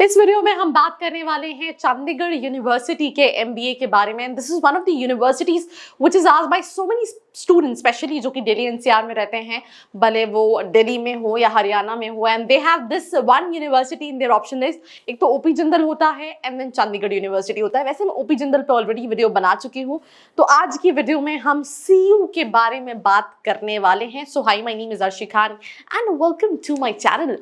इस वीडियो में हम बात करने वाले हैं चंडीगढ़ यूनिवर्सिटी के एमबीए के बारे में। This is one of the universities which is asked by so many students, specially जो कि दिल्ली एनसीआर में रहते हैं, भले वो दिल्ली में हो या हरियाणा में हो, and they have this one university in their option list. एक तो ओपी जिंदल होता है एंड देन चंडीगढ़ यूनिवर्सिटी होता है। वैसे मैं ओपी जिंदल पे ऑलरेडी वीडियो बना चुकी हूँ, तो आज की वीडियो में हम सीयू के बारे में बात करने वाले हैं। So hi, my name is Arshi Khan and welcome to my channel.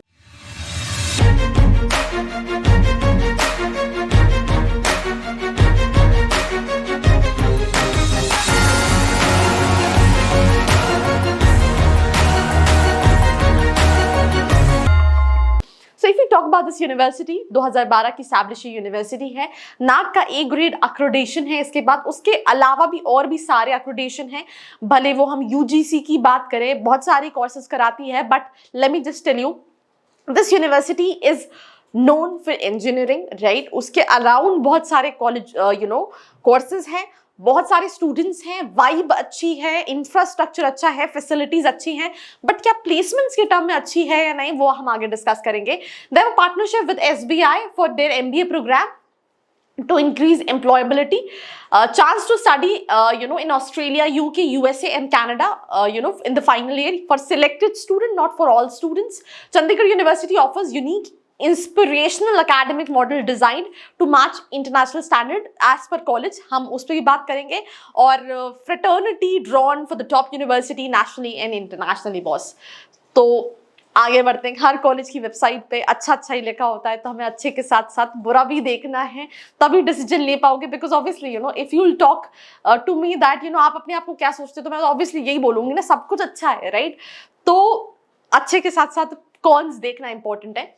So if we talk about this university, 2012 की established यूनिवर्सिटी है। नाक का ए ग्रेड अक्रेडिटेशन है। इसके बाद उसके अलावा भी और भी सारे अक्रेडिटेशन हैं, भले वो हम यूजीसी की बात करें, बहुत सारे कोर्सेज कराती है। But let me just tell you, this university is known for engineering, right. उसके अराउंड बहुत सारे कॉलेज कोर्सेज हैं, बहुत सारे स्टूडेंट्स हैं, वाइब अच्छी है, इंफ्रास्ट्रक्चर अच्छा है, फैसिलिटीज अच्छी हैं। बट क्या प्लेसमेंट्स के टर्म में अच्छी है या नहीं, वो हम आगे डिस्कस करेंगे। They have a partnership with SBI for their MBA programme to increase employability, chance to study in Australia, UK, USA and Canada in the final year for selected student, not for all students. Chandigarh University offers unique inspirational academic model designed to match international standard as per college. हम उस पर भी बात करेंगे। और fraternity drawn for the top university nationally and internationally, boss। तो आगे बढ़ते हैं। हर कॉलेज की वेबसाइट पे अच्छा ही लिखा होता है, तो हमें अच्छे के साथ साथ बुरा भी देखना है, तभी डिसीजन ले पाओगे। Because obviously if you will talk to me that आप अपने आप को क्या सोचते हो, तो मैं ऑब्वियसली यही बोलूंगी ना, सब कुछ अच्छा है, राइट। तो अच्छे के साथ साथ कॉन्स देखना इंपॉर्टेंट है।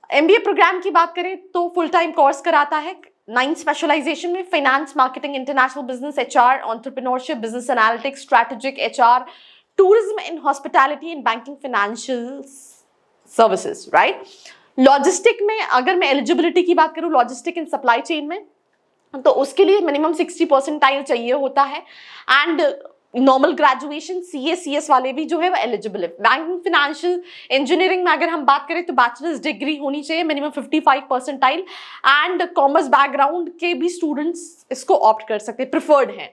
एमबीए प्रोग्राम की बात करें तो फुल टाइम कोर्स कराता है 9 स्पेशलाइजेशन में, finance, marketing, international business, HR, entrepreneurship, business analytics, strategic HR, tourism and hospitality and banking financial services, right? Logistic में अगर मैं एलिजिबिलिटी की बात करूं, लॉजिस्टिक एंड सप्लाई चेन में, तो उसके लिए मिनिमम 60 परसेंटाइल चाहिए होता है। एंड नॉर्मल ग्रेजुएशन सीएस वाले भी जो है वो एलिजिबल है। बैंकिंग, फाइनेंशियल इंजीनियरिंग में अगर हम बात करें तो बैचलर्स डिग्री होनी चाहिए, minimum 55 percentile. And commerce background के भी स्टूडेंट्स इसको ऑप्ट कर सकते हैं, प्रिफर्ड हैं।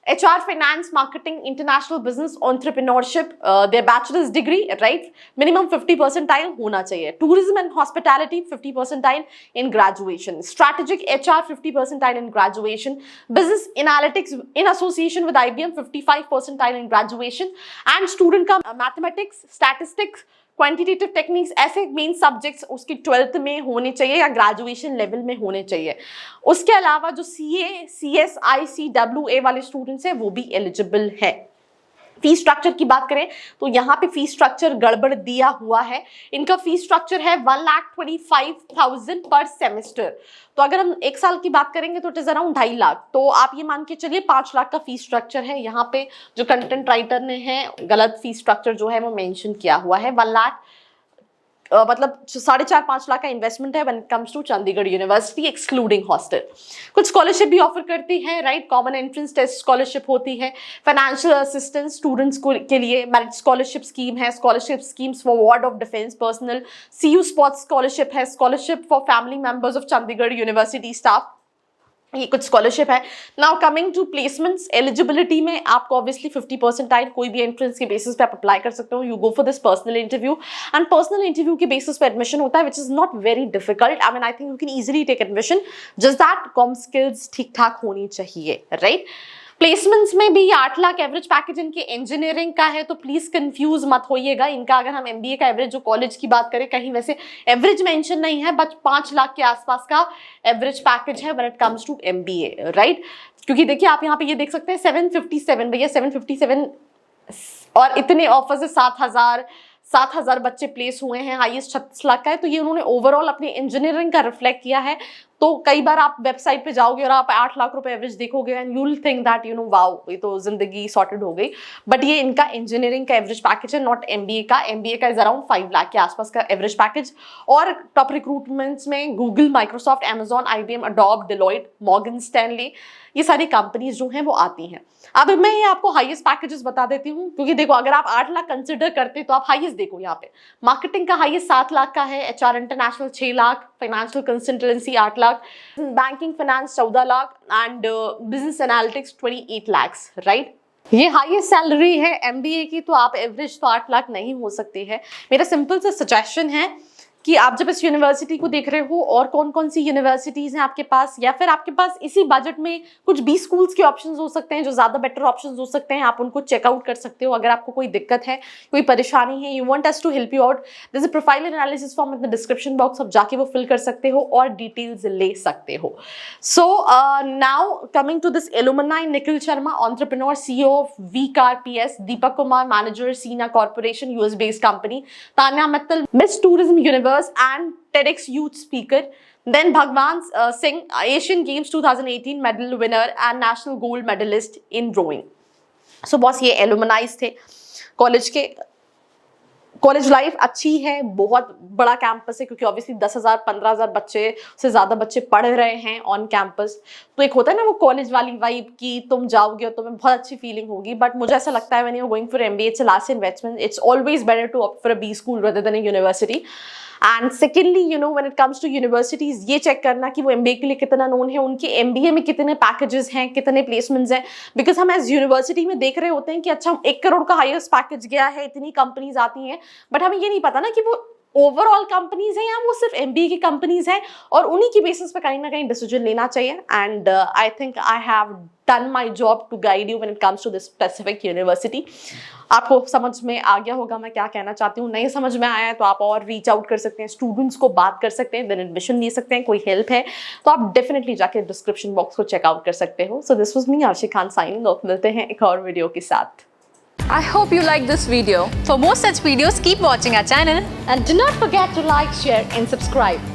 HR, finance, marketing, international business, entrepreneurship, their bachelor's degree, right? Minimum 50 percentile होना चाहिए। Tourism and hospitality 50 percentile in graduation. Strategic HR 50 percentile in graduation. Business analytics in association with IBM 55 percentile in graduation. And student का mathematics, statistics, quantitative techniques, ऐसे main subjects उसकी 12th में होने चाहिए या graduation level में होने चाहिए। उसके अलावा जो CA, CS, ICWA वाले स्टूडेंट्स हैं वो भी एलिजिबल है। फीस स्ट्रक्चर की बात करें तो यहाँ पे फीस स्ट्रक्चर गड़बड़ दिया हुआ है। इनका फीस स्ट्रक्चर है 1,25,000 पर सेमेस्टर। तो अगर हम एक साल की बात करेंगे तो इट इज अराउंड 2.5 लाख। तो आप ये मान के चलिए 5 लाख का फीस स्ट्रक्चर है। यहाँ पे जो कंटेंट राइटर ने है गलत फीस स्ट्रक्चर जो है वो मेंशन किया हुआ है। 1 लाख मतलब 4.5-5 लाख का इन्वेस्टमेंट है when it comes to Chandigarh university excluding hostel. कुछ स्कॉलरशिप भी ऑफर करती है, right. Common entrance test scholarship होती है, फाइनेंशियल असिस्टेंस स्टूडेंट्स के लिए मेरिट स्कॉलरशिप स्कीम है, scholarship schemes for ward of defence personnel, CU sports scholarship है, scholarship for family members of Chandigarh university staff, ये कुछ स्कॉलरशिप है। Now coming to placements, eligibility में आपको ऑब्वियसली 50 परसेंटाइल कोई भी एंट्रेंस के बेसिस पे आप अप्लाई कर सकते हो। You go for this personal interview and personal interview के बेसिस पे एडमिशन होता है, which is not very difficult. I mean I think you can easily take admission, just that comm skills ठीक ठाक होनी चाहिए, राइट। प्लेसमेंट्स में भी 8 लाख एवरेज पैकेज इनके इंजीनियरिंग का है, तो प्लीज कंफ्यूज मत होइएगा। इनका अगर हम एमबीए का एवरेज जो कॉलेज की बात करें, कहीं वैसे एवरेज मेंशन नहीं है, बट 5 लाख के आसपास का एवरेज पैकेज है when it comes to MBA, right. क्योंकि देखिए आप यहाँ पे ये देख सकते हैं 757 भैया, 757 और इतने ऑफर्स है। 7,000 बच्चे प्लेस हुए हैं, हाईएस्ट 36 लाख का है। तो ये उन्होंने ओवरऑल अपनी इंजीनियरिंग का रिफ्लेक्ट किया है। तो कई बार आप वेबसाइट पे जाओगे और आप 8 लाख रुपए एवरेज देखोगे and you will think that wow, ये तो जिंदगी सॉर्टेड हो गई। बट ये इनका इंजीनियरिंग का एवरेज पैकेज है, नॉट एमबीए का। एमबीए का इज अराउंड 5 लाख के आसपास का एवरेज पैकेज। और टॉप रिक्रूटमेंट्स में Google, Microsoft, Amazon, IBM, Adobe, Deloitte, Morgan Stanley, ये सारी कंपनीज जो हैं वो आती हैं। अब मैं ये आपको हाईएस्ट पैकेजेस बता देती हूँ, क्योंकि देखो अगर आप 8 लाख कंसिडर करते तो आप हाईएस्ट देखो। यहाँ पे मार्केटिंग का हाईएस्ट 7 लाख का है, HR international 6 lakh, financial consultancy 8 lakh, banking finance 14 lakh and business analytics 28 lakhs, right. ये हाईएस्ट सैलरी है एमबीए की, तो आप एवरेज तो 8 लाख नहीं हो सकती है। मेरा सिंपल सा सजेशन है कि आप जब इस यूनिवर्सिटी को देख रहे हो और कौन कौन सी यूनिवर्सिटीज़ हैं आपके पास, या फिर आपके पास इसी बजट में कुछ 20 स्कूल्स के ऑप्शंस हो सकते हैं जो ज़्यादा बेटर ऑप्शंस हो सकते हैं, आप उनको चेकआउट कर सकते हो। अगर आपको कोई दिक्कत है, कोई परेशानी है, you want us to help you out, there is a profile analysis form in the description box, आप जाके वो फिल कर सकते हो और डिटेल्स ले सकते हो। So now coming to this alumni, Nikhil Sharma entrepreneur, CEO of वीकार PS, Deepak Kumar manager Sina corporation US based company, Tanya Mittal miss tourism universe and TEDx youth speaker, then Bhagwan Singh, Asian Games 2018 medal winner and national gold medalist in rowing. So boss ये एलुमनाइज थे college के। College life अच्छी है, बहुत बड़ा campus है क्योंकि obviously 10,000 15,000 बच्चे से ज़्यादा बच्चे पढ़ रहे हैं ऑन कैंपस। तो एक होता है ना वो कॉलेज वाली वाइब की, तुम जाओगे और तुम्हें बहुत अच्छी फीलिंग होगी। बट मुझे ऐसा लगता है when you are going for MBA, it's a last investment, it's always better to opt for a B school rather than a university. And secondly you know when it comes to universities, ये check करना कि वो MBA के लिए कितना known है, उनके MBA में कितने पैकेजेस हैं, कितने प्लेसमेंट्स हैं। बिकॉज हम एज यूनिवर्सिटी में देख रहे होते हैं कि अच्छा 1 करोड़ का हाईएस्ट पैकेज गया है, इतनी कंपनीज आती हैं, बट हमें ये नहीं पता ना कि वो ओवरऑल कंपनीज हैं या वो सिर्फ MBA की कंपनीज हैं, और उन्हीं की बेसिस पे कहीं ना कहीं डिसीजन लेना चाहिए। And I think I have done my job to guide you when it comes to this specific university. आपको समझ में आ गया होगा मैं क्या कहना चाहती हूँ। नहीं समझ में आया है तो आप और रीच आउट कर सकते हैं, स्टूडेंट्स को बात कर सकते हैं, देन एडमिशन ले सकते हैं। कोई हेल्प है तो आप डेफिनेटली जाके डिस्क्रिप्शन बॉक्स को चेकआउट कर सकते हो। So this was me Arshi Khan signing off. मिलते हैं एक और वीडियो के साथ। I hope you like this video. For more such videos, keep watching our channel And do not forget to like, share and subscribe.